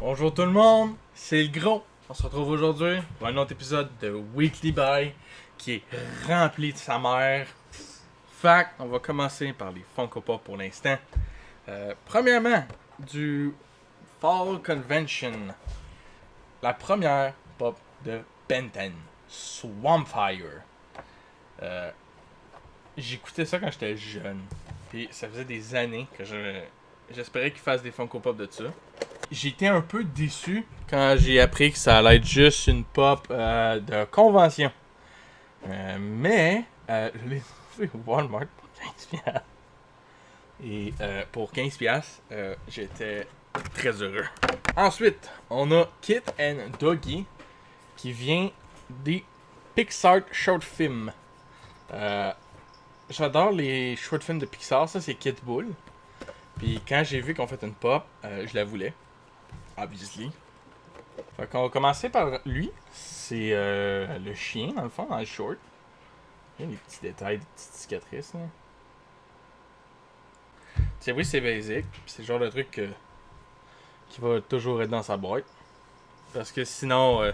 Bonjour tout le monde, c'est le gros. On se retrouve aujourd'hui pour un autre épisode de Weekly Buy qui est rempli de sa mère. Fait on va commencer par les Funko Pop pour l'instant. Premièrement, du Fall Convention. La première pop de Ben 10, Swampfire. J'écoutais ça quand j'étais jeune. Puis ça faisait des années que j'espérais qu'ils fassent des Funko Pop de ça. J'ai été un peu déçu quand j'ai appris que ça allait être juste une pop de convention. Mais je l'ai trouvé au Walmart pour 15$. Et pour 15$, j'étais très heureux. Ensuite, on a Kit and Doggy qui vient des Pixar Short Films. J'adore les short films de Pixar, ça c'est Kid Bull. Puis quand j'ai vu qu'on fait une pop, je la voulais. Obviously. Fait qu'on va commencer par lui. C'est le chien, dans le fond, dans le short. Il y a des petits détails, des petites cicatrices. Là. C'est oui, c'est basic. C'est le genre de truc qui va toujours être dans sa boîte. Parce que sinon,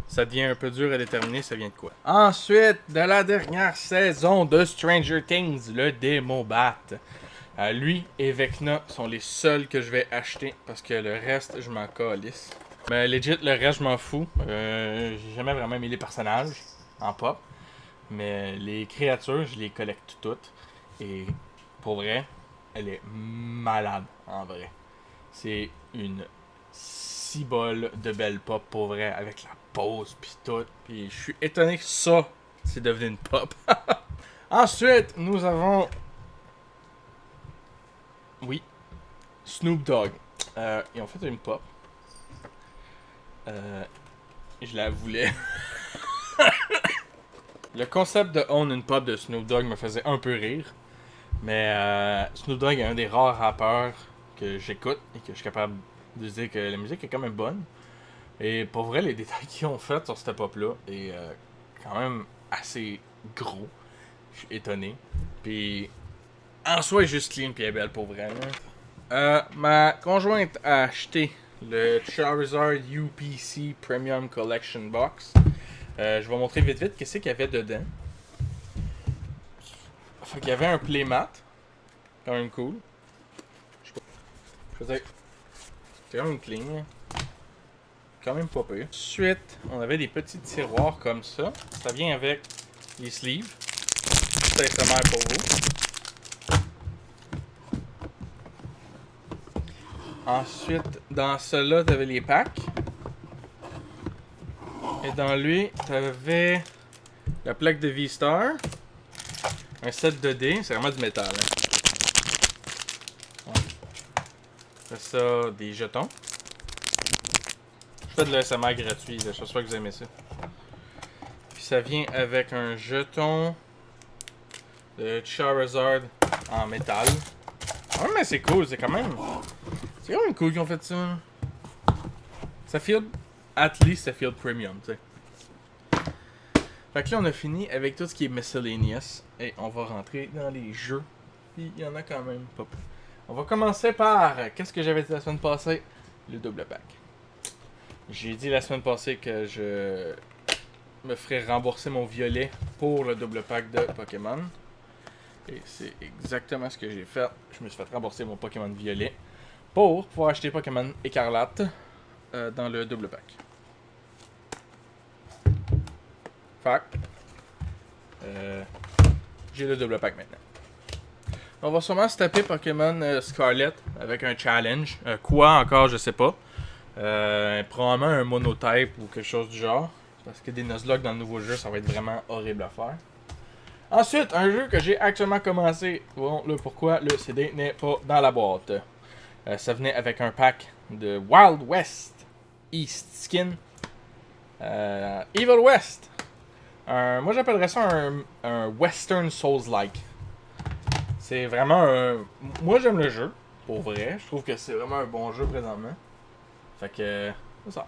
ça devient un peu dur à déterminer ça vient de quoi. Ensuite, de la dernière saison de Stranger Things, le Demobat. Lui et Vecna sont les seuls que je vais acheter parce que le reste, je m'en calisse. Mais legit, le reste, je m'en fous. J'ai jamais vraiment aimé les personnages en pop. Mais les créatures, je les collecte toutes. Et pour vrai, elle est malade en vrai. C'est une cibole de belle pop pour vrai avec la pose pis tout. Pis je suis étonné que ça, c'est devenu une pop. Ensuite, nous avons... Oui, Snoop Dogg. Ils ont fait une pop. Je la voulais. Le concept de own une pop de Snoop Dogg me faisait un peu rire. Mais Snoop Dogg est un des rares rappeurs que j'écoute et que je suis capable de dire que la musique est quand même bonne. Et pour vrai, les détails qu'ils ont fait sur cette pop-là est quand même assez gros. Je suis étonné. Puis en soi, elle est juste clean et elle est belle pour vrai. Ma conjointe a acheté le Charizard UPC Premium Collection Box. Je vais montrer vite qu'est-ce qu'il y avait dedans. Fait qu'il y avait un playmat. Quand même cool. Je veux dire, c'est quand même clean. Quand même pas peu. Ensuite, on avait des petits tiroirs comme ça. Ça vient avec les sleeves. C'est extrêmement pour vous. Ensuite, dans celui-là, t'avais les packs. Et dans lui, t'avais la plaque de V-Star. Un set de dés. C'est vraiment du métal. Hein. Après ça, des jetons. Je fais de l'ASMR gratuit. J'espère que vous aimez ça. Puis ça vient avec un jeton de Charizard en métal. Ah, mais c'est cool. C'est quand même... C'est quand même cool qu'ils ont fait ça. Ça feel... At least, ça feel premium, tu sais. Fait que là, on a fini avec tout ce qui est miscellaneous. Et on va rentrer dans les jeux. Puis il y en a quand même pas. On va commencer par... Qu'est-ce que j'avais dit la semaine passée? Le double pack. J'ai dit la semaine passée que je me ferais rembourser mon violet pour le double pack de Pokémon. Et c'est exactement ce que j'ai fait. Je me suis fait rembourser mon Pokémon violet pour pouvoir acheter Pokémon écarlate dans le double pack. Fait j'ai le double pack maintenant. On va sûrement se taper Pokémon Scarlet avec un challenge. Quoi encore, je sais pas. Probablement un monotype ou quelque chose du genre. Parce que des Nuzlocke dans le nouveau jeu, ça va être vraiment horrible à faire. Ensuite, un jeu que j'ai actuellement commencé. Bon, là, pourquoi le CD n'est pas dans la boîte. Ça venait avec un pack de Wild West East Skin. Evil West. Moi, j'appellerais ça un Western Souls-like. C'est vraiment un... Moi, j'aime le jeu, pour vrai. Je trouve que c'est vraiment un bon jeu présentement. Fait que... c'est ça.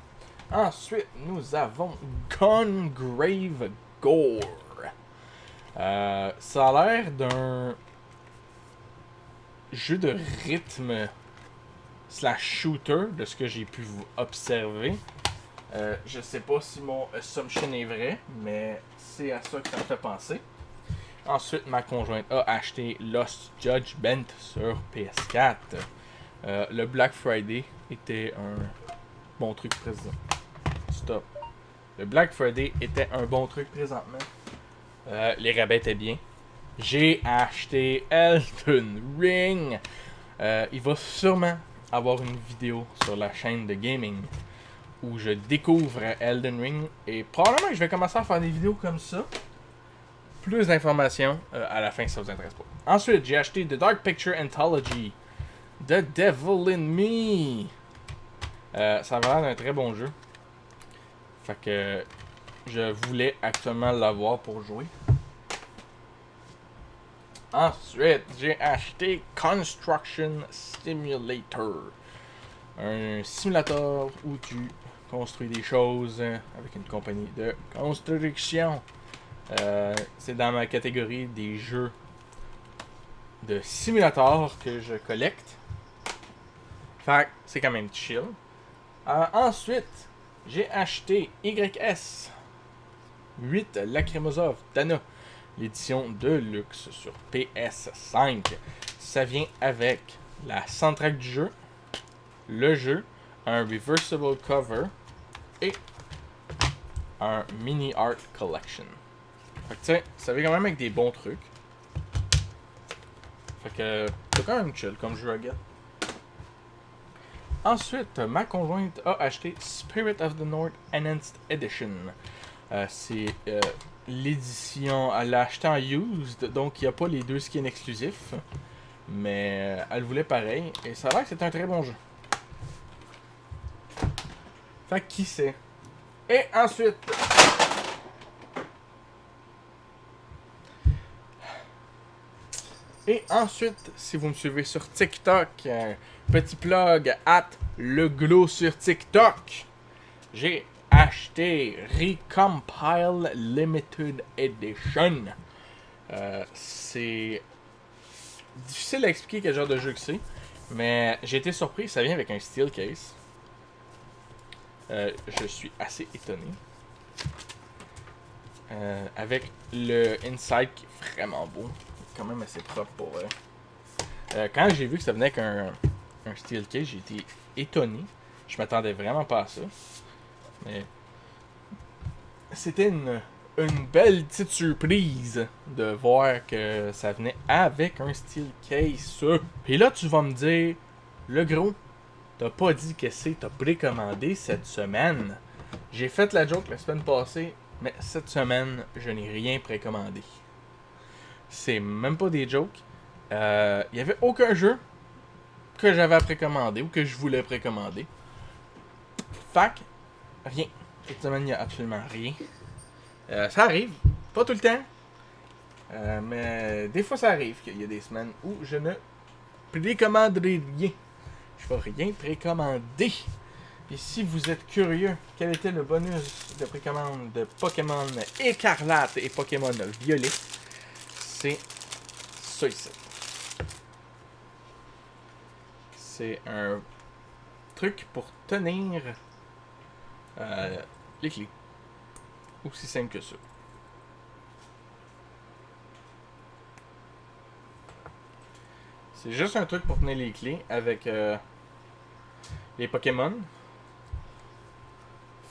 Ensuite, nous avons Gungrave Gore. Ça a l'air d'un jeu de rythme slash shooter, de ce que j'ai pu vous observer. Je sais pas si mon assumption est vrai, mais c'est à ça que ça me fait penser. Ensuite, ma conjointe a acheté Lost Judgment sur PS4. Le Black Friday était un bon truc présent. Stop. Le Black Friday était un bon truc présentement. Les rabais étaient bien. J'ai acheté Elden Ring. Il va sûrement avoir une vidéo sur la chaîne de gaming où je découvre Elden Ring. Et probablement que je vais commencer à faire des vidéos comme ça. Plus d'informations à la fin si ça vous intéresse pas. Ensuite, j'ai acheté The Dark Picture Anthology. The Devil in Me. Ça va l'air d'un très bon jeu. Fait que je voulais actuellement l'avoir pour jouer. Ensuite, j'ai acheté Construction Simulator. Un simulateur où tu construis des choses avec une compagnie de construction. C'est dans ma catégorie des jeux de simulateur que je collecte. Fait que c'est quand même chill. Ensuite, j'ai acheté YS 8 Lacrimosa Dana, l'édition de luxe sur PS5. Ça vient avec la soundtrack du jeu, le jeu, un reversible cover et un mini art collection. Fait que tu sais, ça vient quand même avec des bons trucs. Fait que c'est quand même chill comme jeu à get. Ensuite, ma conjointe a acheté Spirit of the North Enhanced Edition. C'est l'édition, elle l'a acheté en used, donc il n'y a pas les deux skins exclusifs. Mais elle voulait pareil, et ça a l'air que c'est un très bon jeu. Fait que qui sait. Et ensuite... si vous me suivez sur TikTok, petit plug le glow sur TikTok, j'ai acheté Recompile Limited Edition. C'est difficile à expliquer quel genre de jeu que c'est, mais j'ai été surpris, ça vient avec un steel case. Je suis assez étonné. Avec le inside qui est vraiment beau, quand même assez propre pour vrai. Quand j'ai vu que ça venait avec un steel case, j'ai été étonné. Je m'attendais vraiment pas à ça. Mais c'était une belle petite surprise de voir que ça venait avec un steel case. Puis là, tu vas me dire, le gros, t'as pas dit que t'as précommandé cette semaine. J'ai fait la joke la semaine passée, mais cette semaine, je n'ai rien précommandé. C'est même pas des jokes. Il n'y avait aucun jeu que j'avais à précommander ou que je voulais précommander. Fac, rien. Cette semaine, il n'y a absolument rien. Ça arrive, pas tout le temps. Mais des fois, ça arrive qu'il y a des semaines où je ne précommanderai rien. Je vais rien précommander. Et si vous êtes curieux, quel était le bonus de précommande de Pokémon Écarlate et Pokémon Violet, c'est ça ici. C'est un truc pour tenir les clés. Aussi simple que ça. C'est juste un truc pour tenir les clés avec les Pokémon.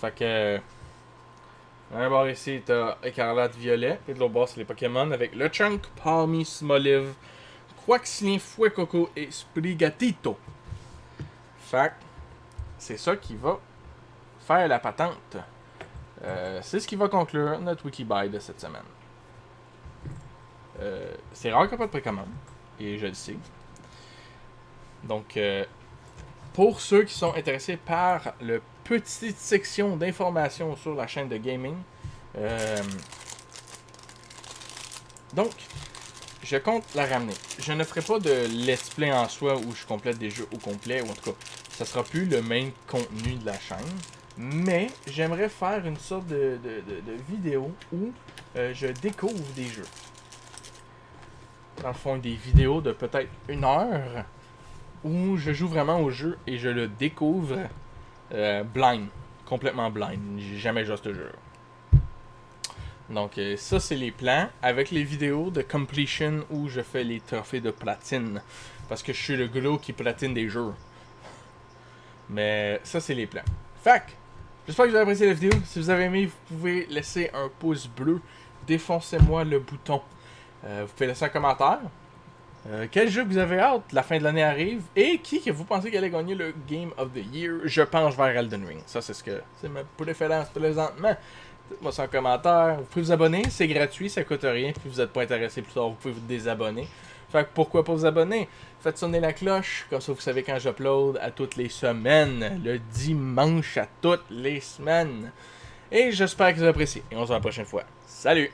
Fait que un bord ici t'as Écarlate Violet et de l'autre bord c'est les Pokémon avec le Chunk, Palmy, Smoliv, Quaxlin, Fuecoco et Sprigatito. Fait que c'est ça qui va faire la patente. C'est ce qui va conclure notre Wikibuy de cette semaine. C'est rare qu'il n'y a pas de précommande, et je le sais. Donc, pour ceux qui sont intéressés par le petite section d'informations sur la chaîne de gaming, donc, je compte la ramener. Je ne ferai pas de let's play en soi où je complète des jeux au complet, ou en tout cas, ça sera plus le même contenu de la chaîne. Mais j'aimerais faire une sorte de vidéo où je découvre des jeux. Dans le fond, des vidéos de peut-être 1 heure où je joue vraiment au jeu et je le découvre blind. Complètement blind. J'ai jamais joué à ce jeu. Donc ça c'est les plans avec les vidéos de completion où je fais les trophées de platine. Parce que je suis le gros qui platine des jeux. Mais ça c'est les plans. Fait que, j'espère que vous avez apprécié la vidéo. Si vous avez aimé, vous pouvez laisser un pouce bleu. Défoncez-moi le bouton. Vous pouvez laisser un commentaire. Quel jeu vous avez hâte? La fin de l'année arrive. Et qui que vous pensez qu'elle allait gagner le Game of the Year? Je pense vers Elden Ring. Ça, c'est ma préférence présentement. Dites-moi ça en commentaire. Vous pouvez vous abonner, c'est gratuit, ça coûte rien. Puis vous n'êtes pas intéressé plus tard, vous pouvez vous désabonner. Fait que pourquoi pas vous abonner? Faites sonner la cloche, comme ça vous savez quand j'upload à toutes les semaines. Le dimanche à toutes les semaines. Et j'espère que vous appréciez. Et on se voit la prochaine fois. Salut!